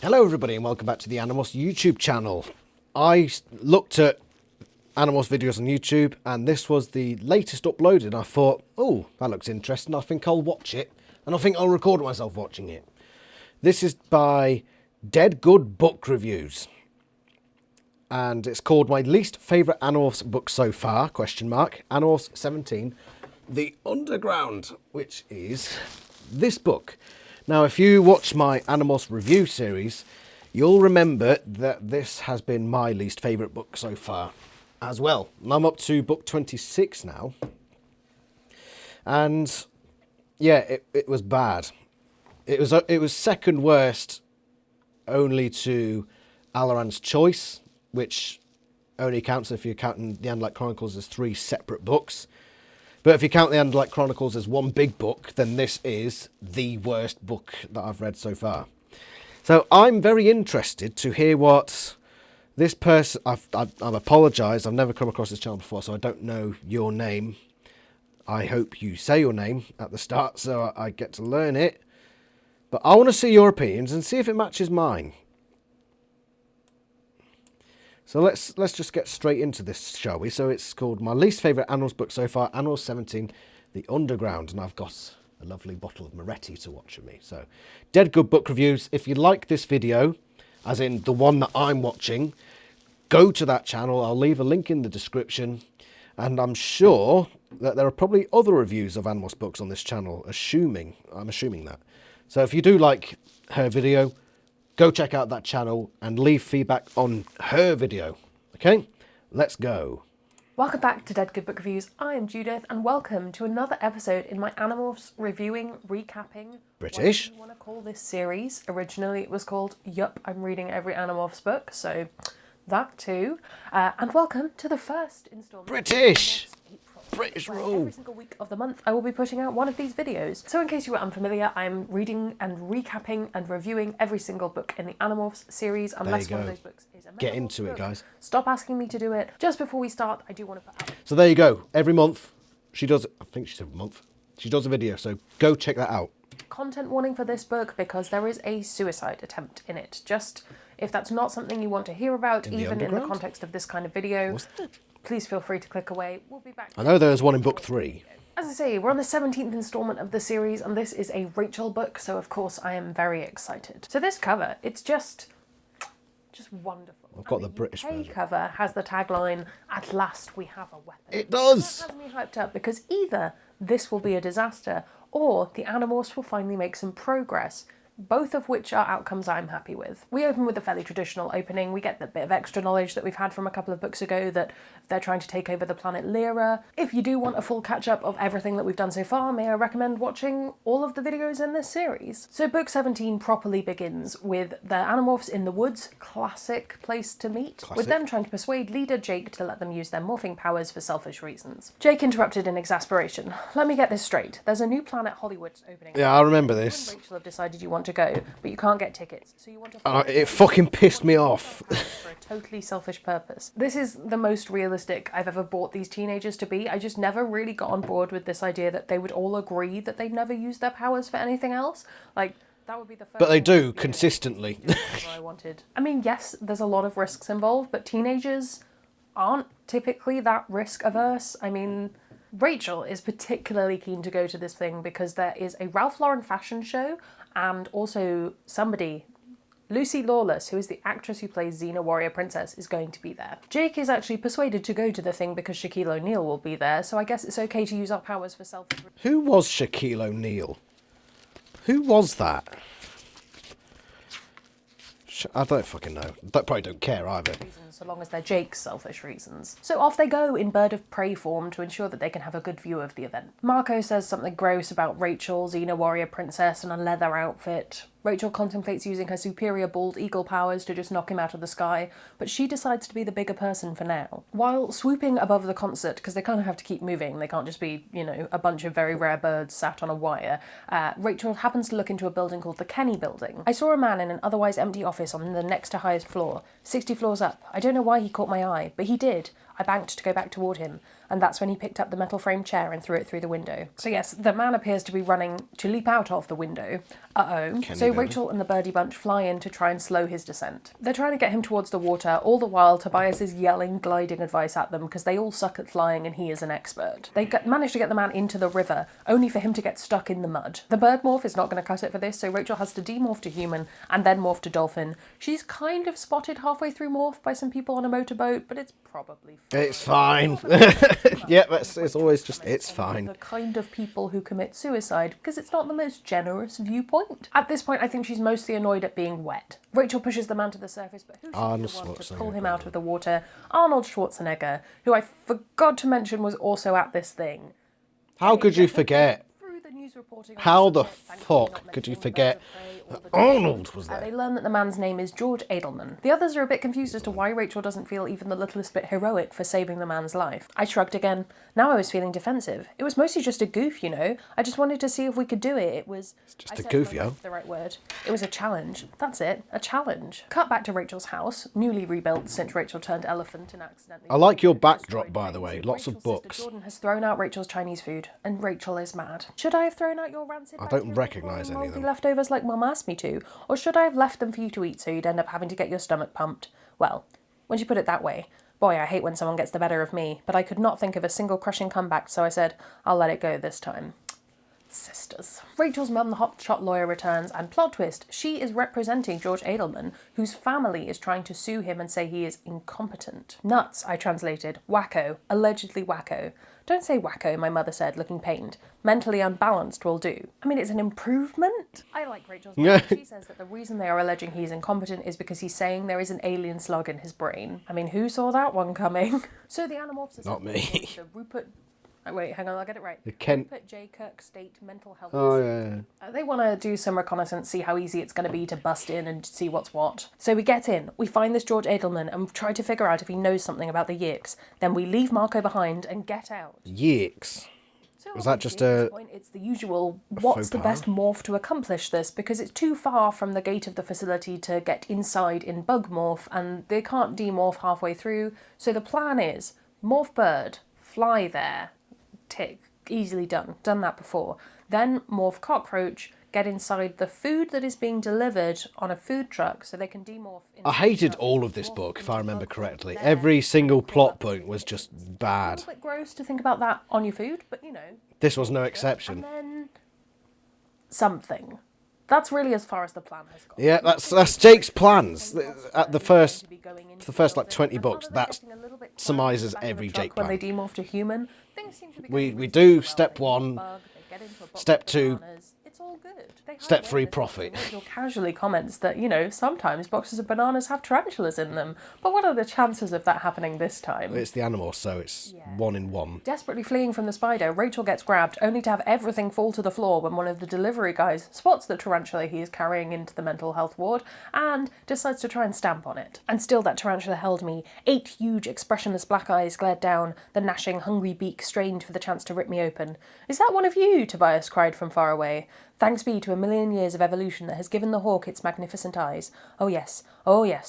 Hello everybody and welcome back to the Animorphs YouTube channel. I looked at Animorphs videos on YouTube and this was the latest uploaded and I thought, oh, that looks interesting, I think I'll watch it and I think I'll record myself watching it. This is by Dead Good Book Reviews and it's called My Least Favourite Animorphs Book So Far, ? Animorphs 17, The Underground, which is this book. Now, if you watch my Animorphs review series, you'll remember that this has been my least favourite book so far as well. And I'm up to book 26 now. And yeah, it was bad. It was second worst only to Alaran's Choice, which only counts if you're counting the Andalite Chronicles as 3 separate books. But if you count the Andalite Chronicles as one big book, then this is the worst book that I've read so far. So I'm very interested to hear what this person... I've apologised, I've never come across this channel before, so I don't know your name. I hope you say your name at the start so I get to learn it. But I want to see your opinions and see if it matches mine. So let's just get straight into this, shall we? So it's called My Least Favourite Animorphs Book So Far, Animorphs 17, The Underground. And I've got a lovely bottle of Moretti to watch with me. So, Dead Good Book Reviews. If you like this video, as in the one that I'm watching, go to that channel. I'll leave a link in the description. And I'm sure that there are probably other reviews of Animorphs books on this channel, I'm assuming that. So if you do like her video, go check out that channel and leave feedback on her video. Okay, let's go. Welcome back to Dead Good Book Reviews. I am Judith and welcome to another episode in my Animorphs reviewing, recapping, British. what you want to call this series. Originally it was called Yup, I'm Reading Every Animorphs Book, so that too. And welcome to the first installment. British Where rule. every single week of the month I will be putting out one of these videos. So in case you were unfamiliar, I'm reading and recapping and reviewing every single book in the Animorphs series, unless one of those books is a Get Metamorphs into it, book. guys. Stop asking me to do it. Just before we start, I do want to put out... So there you go. Every month she does, I think she said a month, she does a video. So go check that out. Content warning for this book because there is a suicide attempt in it. Just if that's not something you want to hear about, even in the context of this kind of video, please feel free to click away. We'll be back. I know there's one in book 3. As I say, we're on the 17th installment of the series, and this is a Rachel book, so of course I am very excited. So this cover, it's just wonderful. I've got the British UK version. cover has the tagline, "At last we have a weapon." It does. That has me hyped up because either this will be a disaster or the Animorphs will finally make some progress, both of which are outcomes I'm happy with. We open with a fairly traditional opening. We get the bit of extra knowledge that we've had from a couple of books ago that they're trying to take over the planet Lyra. If you do want a full catch-up of everything that we've done so far, may I recommend watching all of the videos in this series. So book 17 properly begins with the Animorphs in the woods, classic place to meet, with them trying to persuade leader Jake to let them use their morphing powers for selfish reasons. Jake interrupted in exasperation. Let me get this straight. There's a new Planet Hollywood opening. Yeah, I remember You this. and Rachel have decided you want to go, but you can't get tickets, so you want to... It fucking pissed me off. for a totally selfish purpose. This is the most realistic I've ever bought these teenagers to be. I just never really got on board with this idea that they would all agree that they'd never use their powers for anything else. Like, that would be the first... But they thing do, consistently. I wanted. I mean, yes, there's a lot of risks involved, but teenagers aren't typically that risk averse. I mean... Rachel is particularly keen to go to this thing because there is a Ralph Lauren fashion show and also somebody, Lucy Lawless, who is the actress who plays Xena Warrior Princess, is going to be there. Jake is actually persuaded to go to the thing because Shaquille O'Neal will be there, so I guess it's okay to use our powers for self... Who was Shaquille O'Neal? Who was that? I don't fucking know. I probably don't care either. So long as they're Jake's selfish reasons. So off they go in bird of prey form to ensure that they can have a good view of the event. Marco says something gross about Rachel, Xena Warrior Princess, and a leather outfit. Rachel contemplates using her superior bald eagle powers to just knock him out of the sky, but she decides to be the bigger person for now. While swooping above the concert, because they kind of have to keep moving, they can't just be, you know, a bunch of very rare birds sat on a wire, Rachel happens to look into a building called the Kenny Building. I saw a man in an otherwise empty office on the next to highest floor, 60 floors up. I don't know why he caught my eye, but he did. I banked to go back toward him, and that's when he picked up the metal frame chair and threw it through the window. So yes, the man appears to be running to leap out of the window. So Rachel and the birdie bunch fly in to try and slow his descent. They're trying to get him towards the water, all the while Tobias is yelling gliding advice at them because they all suck at flying and he is an expert. They manage to get the man into the river, only for him to get stuck in the mud. The bird morph is not going to cut it for this, so Rachel has to demorph to human and then morph to dolphin. She's kind of spotted halfway through morph by some people on a motorboat, but it's probably fine. It's fine. Yeah, it's always just, it's fine. The kind of people who commit suicide, because it's not the most generous viewpoint. At this point, I think she's mostly annoyed at being wet. Rachel pushes the man to the surface, but who should be the one to pull him out of the water? Arnold Schwarzenegger, who I forgot to mention was also at this thing. How could you forget? How the fuck could you forget that Arnold was there? They learn that the man's name is George Edelman. The others are a bit confused as to why Rachel doesn't feel even the littlest bit heroic for saving the man's life. I shrugged again. Now I was feeling defensive. It was mostly just a goof, you know. I just wanted to see if we could do it. It was... It's just a goof, yo. The right word. It was a challenge. That's it. A challenge. Cut back to Rachel's house, newly rebuilt since Rachel turned elephant and accidentally... I like your backdrop, by the way. Lots of books. Jordan has thrown out Rachel's Chinese food, and Rachel is mad. Should I have thrown out your rancid... I don't recognise any of them. ...leftovers like Mum asked me to, or should I have left them for you to eat so you'd end up having to get your stomach pumped? Well, when you put it that way... Boy, I hate when someone gets the better of me, but I could not think of a single crushing comeback, so I said, I'll let it go this time. Sisters. Rachel's mum, the hotshot lawyer, returns, and plot twist, she is representing George Edelman, whose family is trying to sue him and say he is incompetent. Nuts, I translated. Wacko. Allegedly wacko. Don't say wacko, my mother said, looking pained. Mentally unbalanced will do. I mean, it's an improvement. I like Rachel's mum. She says that the reason they are alleging he's incompetent is because he's saying there is an alien slug in his brain. I mean, who saw that one coming? So the Animorphs... Not me. The Rupert... Oh, wait, hang on, I'll get it right. The Kent... Rupert J. Kirk State Mental Health... Oh, yeah. They want to do some reconnaissance, see how easy it's going to be to bust in and see what's what. So we get in, we find this George Edelman and try to figure out if he knows something about the Yix. Then we leave Marco behind and get out. Yix? So Was that just at a... this point, it's the usual, what's the best morph to accomplish this? Because it's too far from the gate of the facility to get inside in bug morph, and they can't demorph halfway through. So the plan is, morph bird, fly there, tick, easily done. Done that before. Then morph cockroach, get inside the food that is being delivered on a food truck so they can demorph. I hated all of this book, if I remember correctly. Every single plot point was just bad. A little bit gross to think about that on your food, but you know. This was no exception. And then something. That's really as far as the plan has gone. Yeah, that's Jake's plans. At the first like 20 books, that surmises every Jake When plan. they demorph to human, things seem to be We do step 1, step 2, it's all good. step 3, profit. Rachel casually comments that, you know, sometimes boxes of bananas have tarantulas in them. But what are the chances of that happening this time? It's the Animorphs, so it's 1 in 1. Desperately fleeing from the spider, Rachel gets grabbed, only to have everything fall to the floor when one of the delivery guys spots the tarantula he is carrying into the mental health ward and decides to try and stamp on it. And still that tarantula held me. 8 huge, expressionless black eyes glared down, the gnashing, hungry beak strained for the chance to rip me open. "Is that one of you?" Tobias cried from far away. Thanks be to a million years of evolution that has given the hawk its magnificent eyes. Oh yes,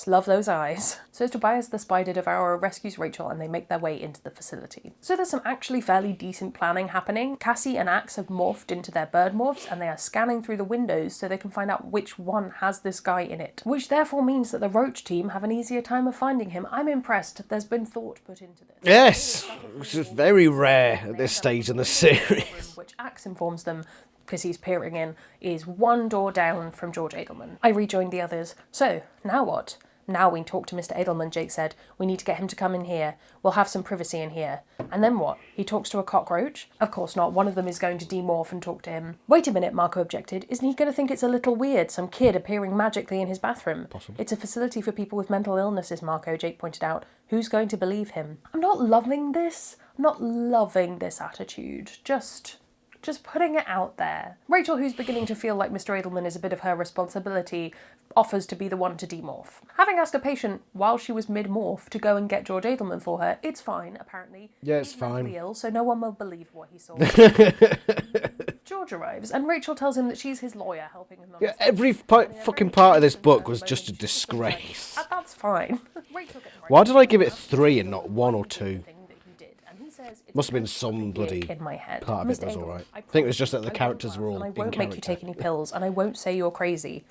love those eyes. So Tobias the spider devourer rescues Rachel and they make their way into the facility. So there's some actually fairly decent planning happening. Cassie and Axe have morphed into their bird morphs and they are scanning through the windows so they can find out which one has this guy in it. Which therefore means that the Roach team have an easier time of finding him. I'm impressed there's been thought put into this. Yes, which is very rare at this stage in the series. Which Axe informs them, because he's peering in, is 1 door down from George Edelman. I rejoined the others. So, now what? Now we talk to Mr. Edelman, Jake said. We need to get him to come in here. We'll have some privacy in here. And then what? He talks to a cockroach? Of course not. One of them is going to demorph and talk to him. Wait a minute, Marco objected. Isn't he going to think it's a little weird, some kid appearing magically in his bathroom? Possibly. It's a facility for people with mental illnesses, Marco, Jake pointed out. Who's going to believe him? I'm not loving this. I'm not loving this attitude. Just putting it out there. Rachel, who's beginning to feel like Mr. Edelman is a bit of her responsibility, offers to be the one to demorph. Having asked a patient while she was mid-morph to go and get George Edelman for her, it's fine, apparently. Yeah, it's He's mentally fine. ill, so no one will believe what he saw. George arrives, and Rachel tells him that she's his lawyer, helping him. Yeah, every fucking part of this book was just a disgrace. That's fine. Rachel gets Why did I give it 3 and not 1 or 2? thing that he did, and he says it's Must have been because some of the bloody yick in my head. part of it Mr. was Abel, alright. I think it promise was just that the I won't characters were laugh, all and I in won't make you character. take any pills, and I won't say you're crazy.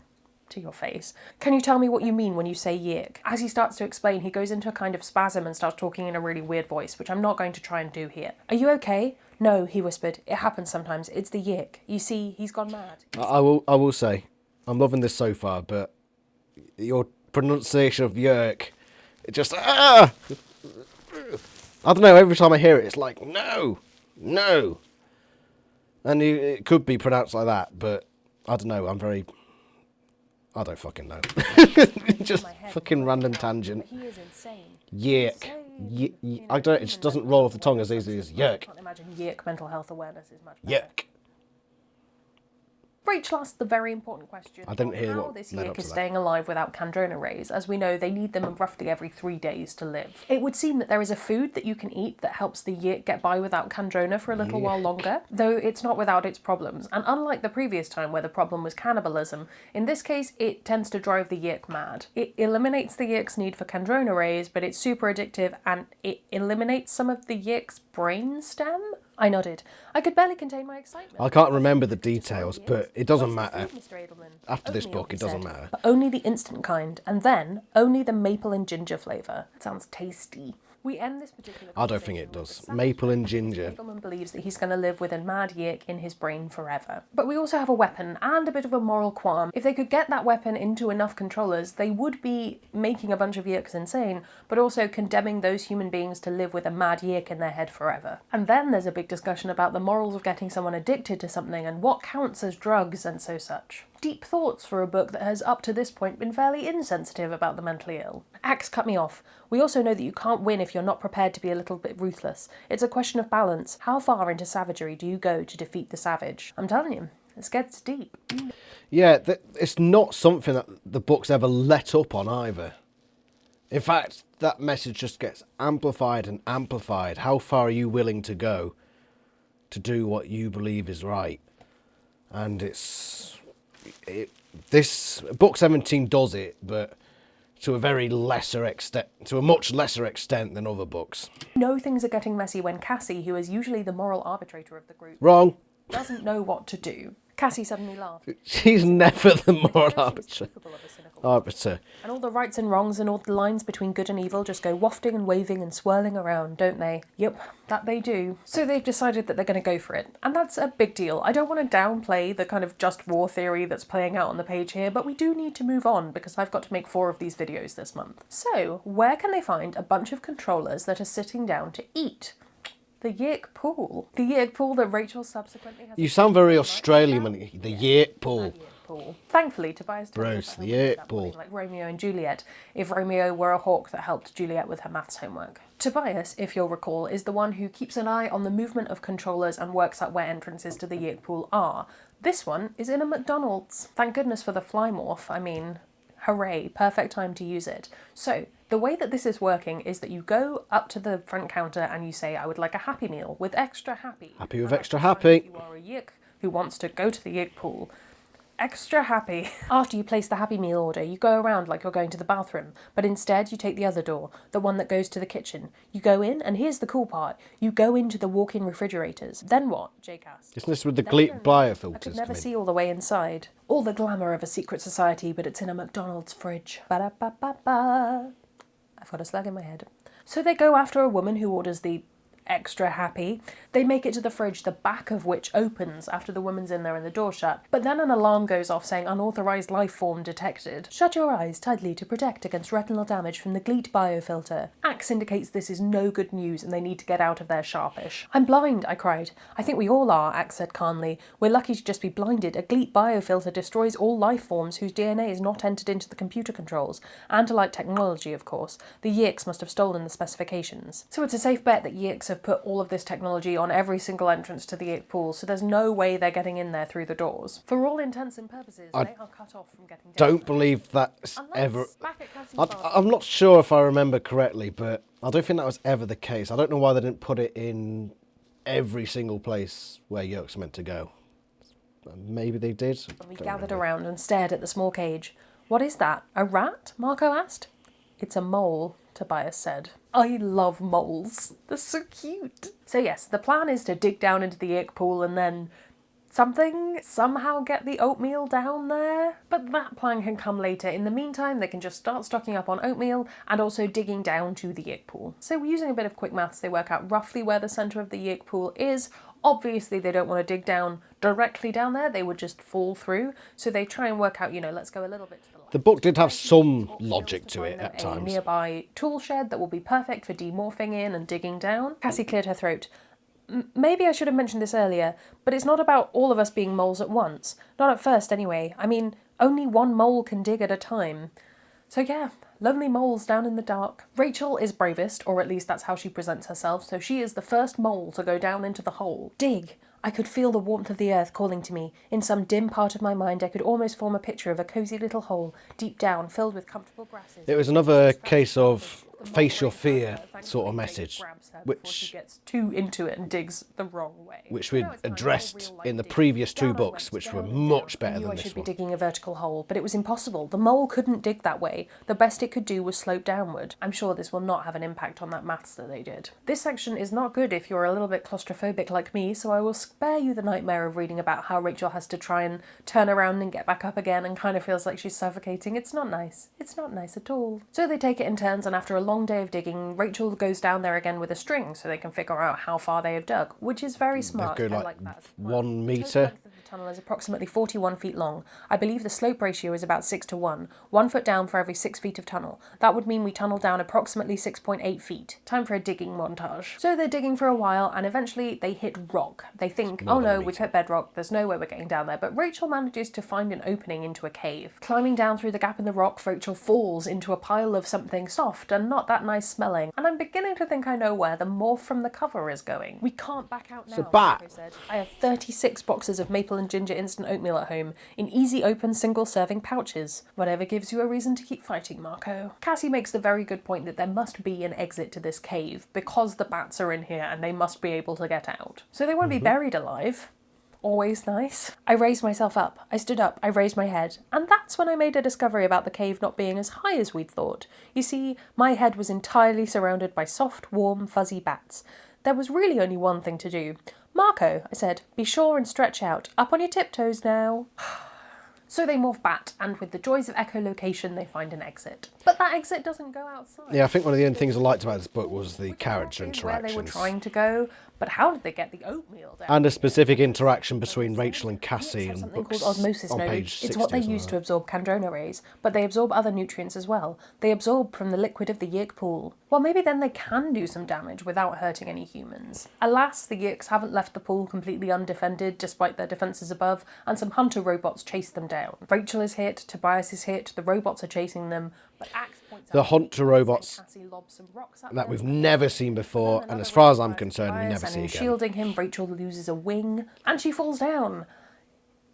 To your face. Can you tell me what you mean when you say yick? As he starts to explain, he goes into a kind of spasm and starts talking in a really weird voice, which I'm not going to try and do here. Are you okay? No, he whispered. It happens sometimes. It's the yick. You see, he's gone mad. I will say, I'm loving this so far, but your pronunciation of yerk, it just I don't know. Every time I hear it, it's like no, and it could be pronounced like that, but I don't know. I don't fucking know. Just fucking random tangent. He is insane. Yerk. I don't. It just doesn't roll off the tongue as easily as yerk. I can't imagine yick mental health awareness is much better. Yerk. Rachel asked the very important question I didn't of hear how what this led yick up is to that. staying alive without Kandrona rays. As we know, they need them roughly every 3 days to live. It would seem that there is a food that you can eat that helps the yick get by without Kandrona for a little while longer, though it's not without its problems. And unlike the previous time where the problem was cannibalism, in this case it tends to drive the yick mad. It eliminates the yick's need for Kandrona rays, but it's super addictive and it eliminates some of the yick's brain stem? I nodded. I could barely contain my excitement. I can't remember the details, but it doesn't matter. Mr. Edelman. After this Oatmeal, book, he it doesn't said, matter. but only the instant kind, and then only the maple and ginger flavour. Sounds tasty. We end this particular I don't think it conversation with does. the Maple and ginger. Edelman believes that he's going to live with a mad yick in his brain forever. But we also have a weapon and a bit of a moral qualm. If they could get that weapon into enough controllers, they would be making a bunch of yicks insane, but also condemning those human beings to live with a mad yick in their head forever. And then there's a big discussion about the morals of getting someone addicted to something and what counts as drugs and so such. Deep thoughts for a book that has up to this point been fairly insensitive about the mentally ill. Axe cut me off. We also know that you can't win if you're not prepared to be a little bit ruthless. It's a question of balance. How far into savagery do you go to defeat the savage? I'm telling you, this gets deep. Yeah, it's not something that the book's ever let up on either. In fact, that message just gets amplified and amplified. How far are you willing to go to do what you believe is right? And this book 17 does it, but to a very lesser extent, to a much lesser extent than other books. No, things are getting messy when Cassie, who is usually the moral arbitrator of the group, Wrong. doesn't know what to do. Cassie suddenly laughed. She's never the moral She is capable of a cynical arbiter. And all the rights and wrongs and all the lines between good and evil just go wafting and waving and swirling around, don't they? Yep, that they do. So they've decided that they're going to go for it. And that's a big deal. I don't want to downplay the kind of just war theory that's playing out on the page here, but we do need to move on because I've got to make 4 of these videos this month. So, where can they find a bunch of controllers that are sitting down to eat? The Yick Pool. The Yick Pool that Rachel subsequently has... You sound very Australian when the Yick Pool. Pool. Thankfully, Tobias tells Bruce, us that the he wants Yick that Pool. body like Romeo and Juliet, if Romeo were a hawk that helped Juliet with her maths homework. Tobias, if you'll recall, is the one who keeps an eye on the movement of controllers and works out where entrances to the Yick Pool are. This one is in a McDonald's. Thank goodness for the fly morph. I mean, hooray, perfect time to use it. So, the way that this is working is that you go up to the front counter and you say, I would like a Happy Meal with extra happy. Happy with And extra that's fine if happy. You are a Yick who wants to go to the Yick Pool. Extra happy. After you place the Happy Meal order, you go around like you're going to the bathroom, but instead you take the other door, the one that goes to the kitchen. You go in, and here's the cool part, you go into the walk-in refrigerators. Then what? Jake asked. Isn't this with the Then I don't know. I biofilters could never coming? see all the way inside. All the glamour of a secret society, but it's in a McDonald's fridge. Ba-da-ba-ba-ba. I've got a slug in my head. So they go after a woman who orders the extra happy. They make it to the fridge, the back of which opens after the woman's in there and the door shut. But then an alarm goes off saying unauthorized life form detected. Shut your eyes tightly to protect against retinal damage from the GLEAT biofilter. Axe indicates this is no good news and they need to get out of there sharpish. I'm blind, I cried. I think we all are, Axe said calmly. We're lucky to just be blinded. A GLEAT biofilter destroys all life forms whose DNA is not entered into the computer controls. Anti-light technology, of course. The Yicks must have stolen the specifications. So it's a safe bet that Yicks have put all of this technology on every single entrance to the Yick Pool, so there's no way they're getting in there through the doors. For all intents and purposes, they are cut off from getting down Don't there. believe that's Unless, ever... back at Cassie's farm, I'm not sure if I remember correctly, but I don't think that was ever the case. I don't know why they didn't put it in every single place where Yerk's meant to go. Maybe they did. we Don't gathered remember. around and stared at the small cage. What is that? A rat? Marco asked. It's a mole. Tobias said. I love moles. They're so cute. So yes, the plan is to dig down into the ick pool and then somehow get the oatmeal down there. But that plan can come later. In the meantime, they can just start stocking up on oatmeal and also digging down to the ick pool. So using a bit of quick maths, they work out roughly where the centre of the ick pool is. Obviously, they don't want to dig down directly down there. They would just fall through. So they try and work out, let's go a little bit to the left. The book did have some logic to it at A times. nearby tool shed that will be perfect for demorphing in and digging down. Cassie cleared her throat. Maybe I should have mentioned this earlier, but it's not about all of us being moles at once. Not at first, anyway. I mean, only one mole can dig at a time. So yeah, lonely moles down in the dark. Rachel is bravest, or at least that's how she presents herself, so she is the first mole to go down into the hole. Dig! I could feel the warmth of the earth calling to me. In some dim part of my mind, I could almost form a picture of a cosy little hole, deep down, filled with comfortable grasses. It was another case of face your fear sort of message, which she gets too into it and digs the wrong way. Which we'd addressed in the previous two books, which were much better than I this should one. be digging a vertical hole, but it was impossible. The mole couldn't dig that way. The best it could do was slope downward. I'm sure this will not have an impact on that maths that they did. This section is not good if you're a little bit claustrophobic like me, so I will spare you the nightmare of reading about how Rachel has to try and turn around and get back up again and kind of feels like she's suffocating. It's not nice. It's not nice at all. So they take it in turns, and after a long day of digging, Rachel goes down there again with a string so they can figure out how far they have dug, which is very smart. They go I like like that. 1 metre. The length of the tunnel is approximately 41 feet long. I believe the slope ratio is about 6 to 1. 1 foot down for every 6 feet of tunnel. That would mean we tunnel down approximately 6.8 feet. Time for a digging montage. So they're digging for a while, and eventually they hit rock. They think, oh no, we've hit bedrock, there's no way we're getting down there. But Rachel manages to find an opening into a cave. Climbing down through the gap in the rock, Rachel falls into a pile of something soft and not that nice smelling. And I'm beginning to think I know where the morph from the cover is going. We can't back out now, It's a bat. Marco said. I have 36 boxes of maple and ginger instant oatmeal at home in easy open single serving pouches. Whatever gives you a reason to keep fighting, Marco. Cassie makes the very good point that there must be an exit to this cave because the bats are in here and they must be able to get out. So they won't be buried alive. Always nice. I raised myself up. I stood up. I raised my head. And that's when I made a discovery about the cave not being as high as we'd thought. You see, my head was entirely surrounded by soft, warm, fuzzy bats. There was really only one thing to do. Marco, I said, be sure and stretch out. Up on your tiptoes now. So they morph bat, and with the joys of echolocation, they find an exit. But that exit doesn't go outside. Yeah, I think one of the only things I liked about this book was the character Which is where they were interactions. trying to go, but how did they get the oatmeal down? And a specific interaction between Rachel and It's Cassie in something books called osmosis on node. page 60. It's what they or something use to like absorb Kandrona rays, but they absorb other nutrients as well. They absorb from the liquid of the Yik pool. Well, maybe then they can do some damage without hurting any humans. Alas, the Yiks haven't left the pool completely undefended despite their defences above, and some hunter robots chase them down. Rachel is hit, Tobias is hit, the robots are chasing them, but Axe points The out hunter robots Cassie lobs some rocks at that them. we've never seen before, and Another as far as robot I'm concerned, we fires, never and see in again. shielding him, Rachel loses a wing, and she falls down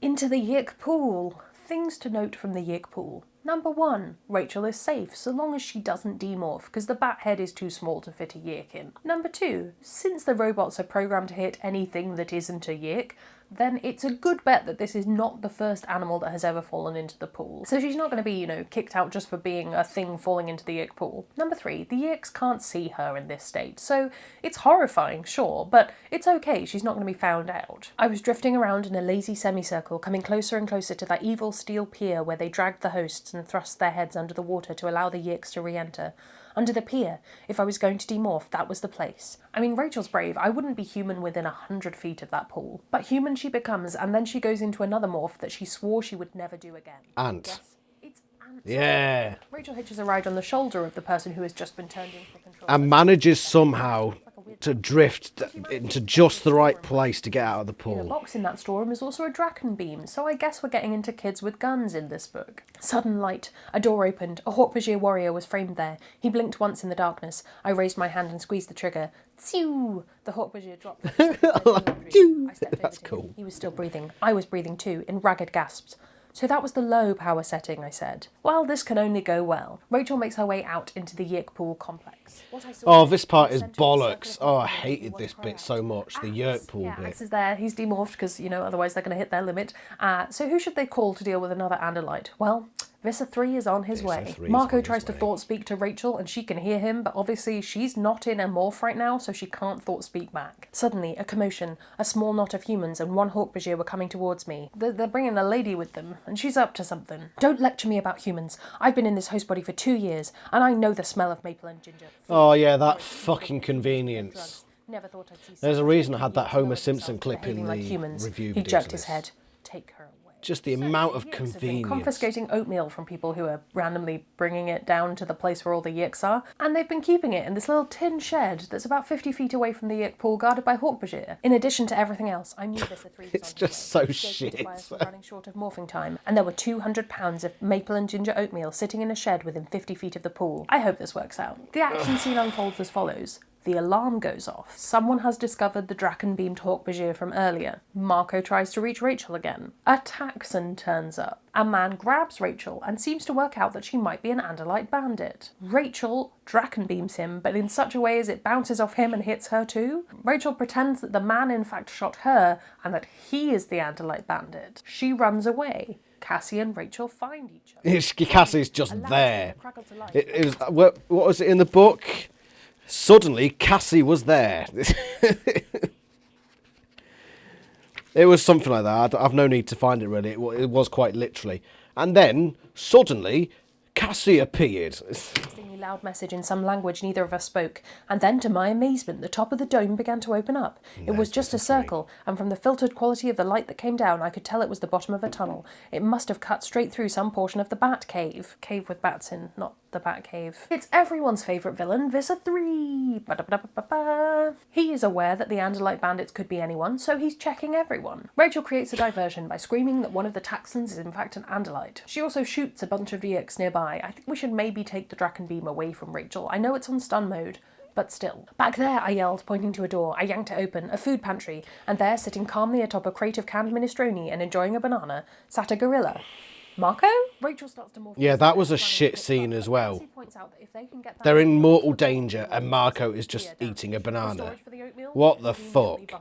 into the Yik pool. Things to note from the Yik pool. Number 1, Rachel is safe so long as she doesn't demorph, because the bat head is too small to fit a Yik in. Number 2, since the robots are programmed to hit anything that isn't a Yik, then it's a good bet that this is not the first animal that has ever fallen into the pool. So she's not going to be, kicked out just for being a thing falling into the Yik pool. Number 3, the Yiks can't see her in this state, so it's horrifying, sure, but it's okay, she's not going to be found out. I was drifting around in a lazy semicircle, coming closer and closer to that evil steel pier where they dragged the hosts and thrust their heads under the water to allow the Yiks to re-enter. Under the pier. If I was going to demorph, that was the place. I mean, Rachel's brave. I wouldn't be human within 100 feet of that pool. But human she becomes, and then she goes into another morph that she swore she would never do again. Ant. Yes, it's ant. Yeah. Rachel hitches a ride on the shoulder of the person who has just been turned in for control. And manages somehow to drift into just the right place to get out of the The pool. box in that storeroom is also a Draken beam, so I guess we're getting into kids with guns in this book. Sudden light. A door opened. A Hawkbajir warrior was framed there. He blinked once in the darkness. I raised my hand and squeezed the trigger. Tsew! The Hawkbajir dropped. I stepped That's over to him. cool. He was still breathing. I was breathing too, in ragged gasps. So that was the low power setting, I said. Well, this can only go well. Rachel makes her way out into the Yik pool complex. Oh, this part is bollocks. Oh, I hated this bit so much. The Yerk pool Yeah, bit. Axe is there. He's demorphed because, otherwise they're going to hit their limit. So who should they call to deal with another Andalite? Well, Visa 3 is on his Visa way. 3 is Marco on his tries to way. thought speak to Rachel and she can hear him, but obviously she's not in a morph right now, so she can't thought speak back. Suddenly, a commotion. A small knot of humans and one Hawkbajir were coming towards me. They're bringing a lady with them, and she's up to something. Don't lecture me about humans. I've been in this host body for 2 years, and I know the smell of maple and ginger. Oh yeah, that fucking convenience. Never thought I'd see There's a such reason I had that idiots Homer lower Simpson themselves clip in behaving like the humans. review He videos jerked of his this. head. Take her away. Just the amount of Yicks have been convenience. confiscating oatmeal from people who are randomly bringing it down to the place where all the yicks are, and they've been keeping it in this little tin shed that's about 50 feet away from the yick pool guarded by Hawkbajir. In addition to everything else, I knew Visa 3 was It's on just his way. so Safety shit. wires were running short of morphing time, and there were 200 pounds of maple and ginger oatmeal sitting in a shed within 50 feet of the pool. I hope this works out. The action scene unfolds as follows. The alarm goes off. Someone has discovered the Draken-beamed Hawkbajir from earlier. Marco tries to reach Rachel again. A Taxon turns up. A man grabs Rachel and seems to work out that she might be an Andalite bandit. Rachel Draken beams him, but in such a way as it bounces off him and hits her too. Rachel pretends that the man in fact shot her and that he is the Andalite bandit. She runs away. Cassie and Rachel find each other. Cassie's just there. It was what was it in the book? Suddenly, Cassie was there. It was something like that. I've no need to find it really. It was quite literally. And then, suddenly, Cassie appeared. Extremely loud message in some language neither of us spoke, and then to my amazement the top of the dome began to open up. It was just a circle, and from the filtered quality of the light that came down I could tell it was the bottom of a tunnel. It must have cut straight through some portion of the Bat Cave. Cave with bats in, not the Bat Cave. It's everyone's favourite villain, Visa 3. Ba-da-ba-da-ba-ba. He is aware that the Andalite bandits could be anyone, so he's checking everyone. Rachel creates a diversion by screaming that one of the Taxons is in fact an Andalite. She also shoots a bunch of Yicks nearby. I think we should maybe take the Draken beam away from Rachel. I know it's on stun mode, but still. Back there, I yelled, pointing to a door. I yanked it open, a food pantry, and there, sitting calmly atop a crate of canned minestrone and enjoying a banana, sat a gorilla. Marco? Rachel starts to morph. Yeah, that was a shit scene as well. They're in mortal danger and Marco is just eating a banana. What the fuck?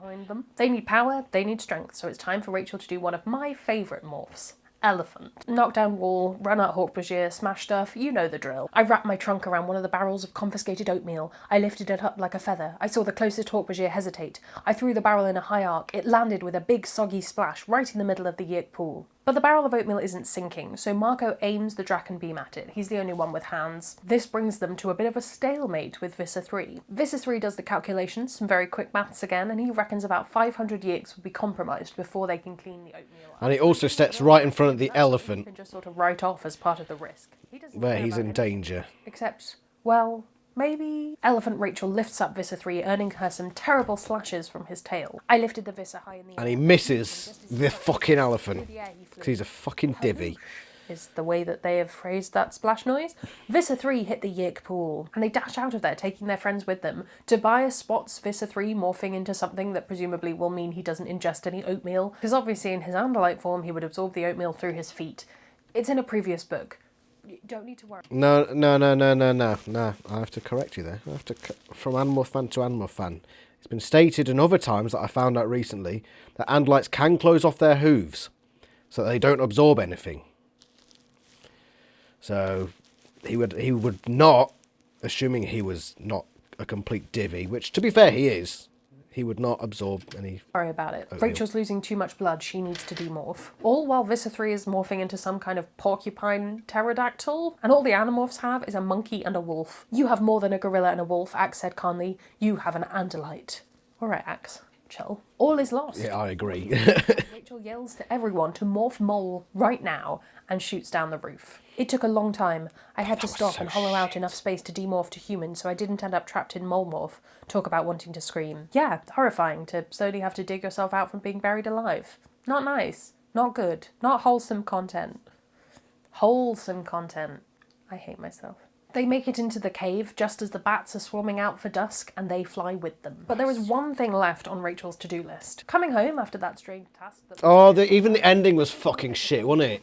They need power, they need strength, so it's time for Rachel to do one of my favourite morphs. Elephant. Knock down wall, run out Hawkbajir, smash stuff, you know the drill. I wrapped my trunk around one of the barrels of confiscated oatmeal. I lifted it up like a feather. I saw the closest Hawkbajir hesitate. I threw the barrel in a high arc. It landed with a big soggy splash right in the middle of the Yik pool. But the barrel of oatmeal isn't sinking, so Marco aims the Draken beam at it. He's the only one with hands. This brings them to a bit of a stalemate with Visa 3. Visa 3 does the calculations, some very quick maths again, and he reckons about 500 Yiks will be compromised before they can clean the oatmeal up. And he also steps right in front of the elephant. He can just sort of write off as part of the risk. Where he's in danger. Except, well, maybe. Elephant Rachel lifts up Visa 3, earning her some terrible slashes from his tail. I lifted the Visa high in the air. And he misses the fucking elephant. Because he's a fucking divvy. Is the way that they have phrased that splash noise. Visa 3 hit the Yik pool, and they dash out of there, taking their friends with them. Tobias spots Visa 3 morphing into something that presumably will mean he doesn't ingest any oatmeal, because obviously in his Andalite form he would absorb the oatmeal through his feet. It's in a previous book. You don't need to worry. No. I have to correct you there. I have to, from Animorph fan to Animorph fan. It's been stated in other times that I found out recently that Andalites can close off their hooves so that they don't absorb anything. So he would not, assuming he was not a complete divvy, which to be fair he is, he would not absorb any. Worry about it. oatmeal. Rachel's losing too much blood. She needs to demorph. All while Visa 3 is morphing into some kind of porcupine pterodactyl, and all the Animorphs have is a monkey and a wolf. You have more than a gorilla and a wolf, Axe said calmly. You have an Andalite. All right, Axe. Chill. All is lost. Yeah, I agree. Rachel yells to everyone to morph mole right now and shoots down the roof. It took a long time. I had to stop and hollow out enough space to demorph to human so I didn't end up trapped in mole morph. Talk about wanting to scream. Yeah, horrifying to slowly have to dig yourself out from being buried alive. Not nice. Not good. Not wholesome content. Wholesome content. I hate myself. They make it into the cave just as the bats are swarming out for dusk, and they fly with them. But there is one thing left on Rachel's to-do list. Coming home after that strange task that... Oh, even the ending was fucking shit, wasn't it?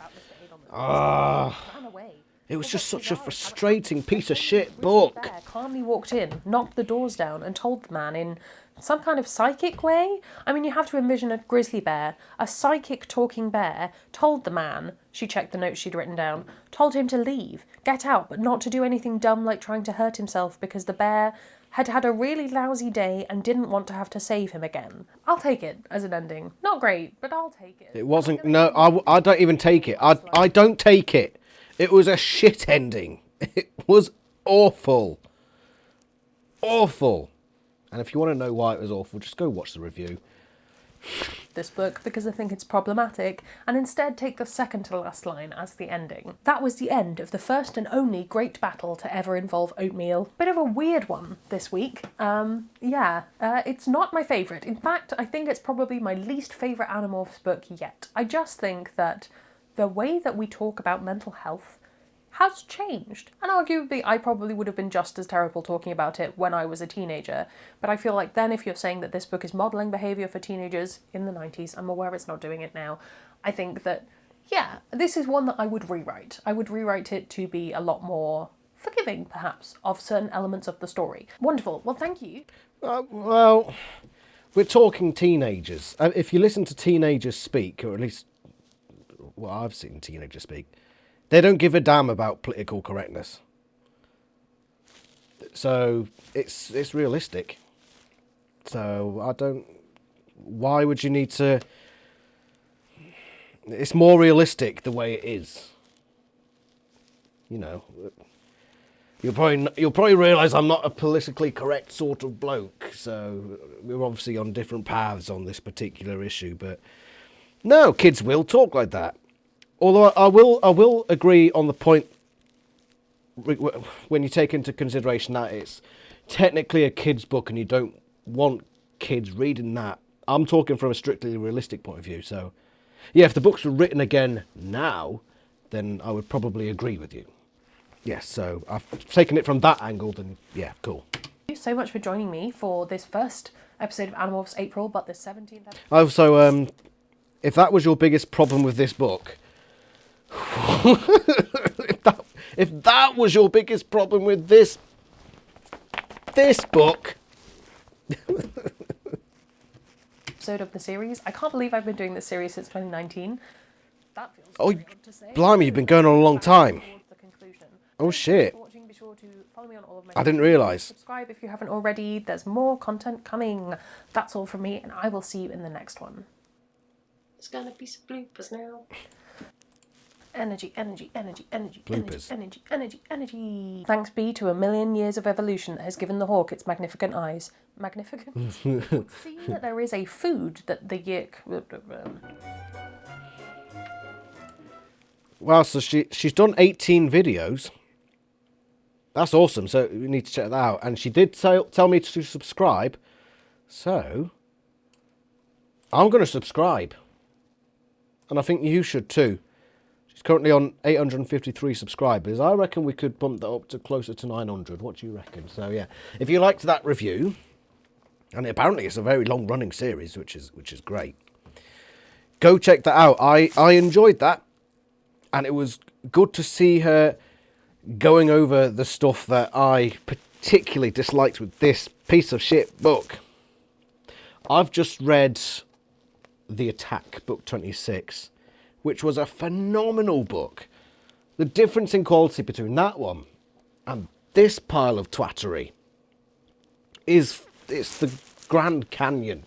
Ran away. It was just such a frustrating piece of shit book. Bear calmly walked in, knocked the doors down, and told the man in some kind of psychic way. I mean, you have to envision a grizzly bear, a psychic talking bear, told the man, she checked the notes she'd written down, told him to leave, get out, but not to do anything dumb like trying to hurt himself because the bear had had a really lousy day and didn't want to have to save him again. I'll take it as an ending. Not great, but I'll take it. It wasn't, no, I don't even take it. I don't take it. It was a shit ending. It was awful. Awful. And if you want to know why it was awful, just go watch the review. This book because I think it's problematic, and instead take the second to last line as the ending. That was the end of the first and only great battle to ever involve oatmeal. Bit of a weird one this week. It's not my favourite. In fact, I think it's probably my least favourite Animorphs book yet. I just think that the way that we talk about mental health has changed. And arguably, I probably would have been just as terrible talking about it when I was a teenager. But I feel like then if you're saying that this book is modelling behaviour for teenagers in the 90s, I'm aware it's not doing it now, I think that, yeah, this is one that I would rewrite. I would rewrite it to be a lot more forgiving, perhaps, of certain elements of the story. Wonderful. Well, thank you. Well, we're talking teenagers. If you listen to teenagers speak, or at least, well, I've seen teenagers speak, they don't give a damn about political correctness. So it's realistic. So I don't. Why would you need to? It's more realistic the way it is. You know, you'll probably realise I'm not a politically correct sort of bloke. So we're obviously on different paths on this particular issue. But no, kids will talk like that. Although I will agree on the point when you take into consideration that it's technically a kid's book and you don't want kids reading that. I'm talking from a strictly realistic point of view. So, yeah, if the books were written again now, then I would probably agree with you. Yes, so I've taken it from that angle, then yeah, cool. Thank you so much for joining me for this first episode of Animorphs April, but the 17th episode. Oh, so if that was your biggest problem with this book... if that was your biggest problem with this book, episode of the series. I can't believe I've been doing this series since 2019. That feels very odd to say. Blimey, you've been going on a long time. Oh shit! Be sure to follow me on all of my I didn't realise. Subscribe if you haven't already. There's more content coming. That's all from me, and I will see you in the next one. There's gonna be some bloopers now. Energy, energy, energy, energy, Bloopers. energy, energy, energy, energy. Thanks be to a million years of evolution that has given the hawk its magnificent eyes. Magnificent? Seeing that there is a food that the yik... Wow, so she's done 18 videos. That's awesome, so we need to check that out. And she did tell me to subscribe, so I'm going to subscribe. And I think you should too. She's currently on 853 subscribers. I reckon we could bump that up to closer to 900. What do you reckon? So yeah, if you liked that review, and apparently it's a very long-running series, which is great, go check that out. I enjoyed that, and it was good to see her going over the stuff that I particularly disliked with this piece of shit book. I've just read The Attack, book 26, which was a phenomenal book. The difference in quality between that one and this pile of twattery it's the Grand Canyon.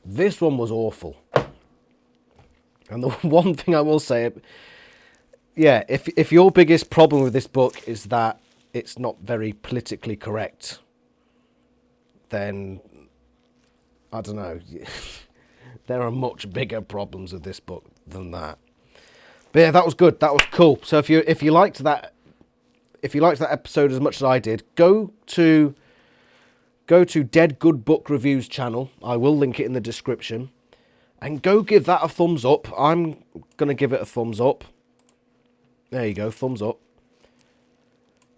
This one was awful. And the one thing I will say, yeah, if your biggest problem with this book is that it's not very politically correct, then I don't know. There are much bigger problems with this book than that. But yeah, that was good. That was cool. So if you liked that episode as much as I did, go to Dead Good Book Reviews channel. I will link it in the description. And go give that a thumbs up. I'm going to give it a thumbs up. There you go, thumbs up.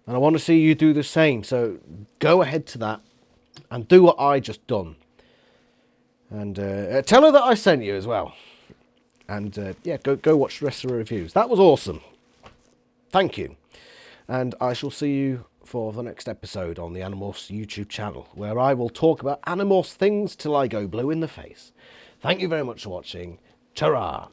And I want to see you do the same. So go ahead to that and do what I just done. And tell her that I sent you as well. And yeah, go watch the rest of the reviews. That was awesome. thank you. And I shall see you for the next episode on the Animorphs YouTube channel, where I will talk about Animorphs things till I go blue in the face. Thank you very much for watching. Ta-ra!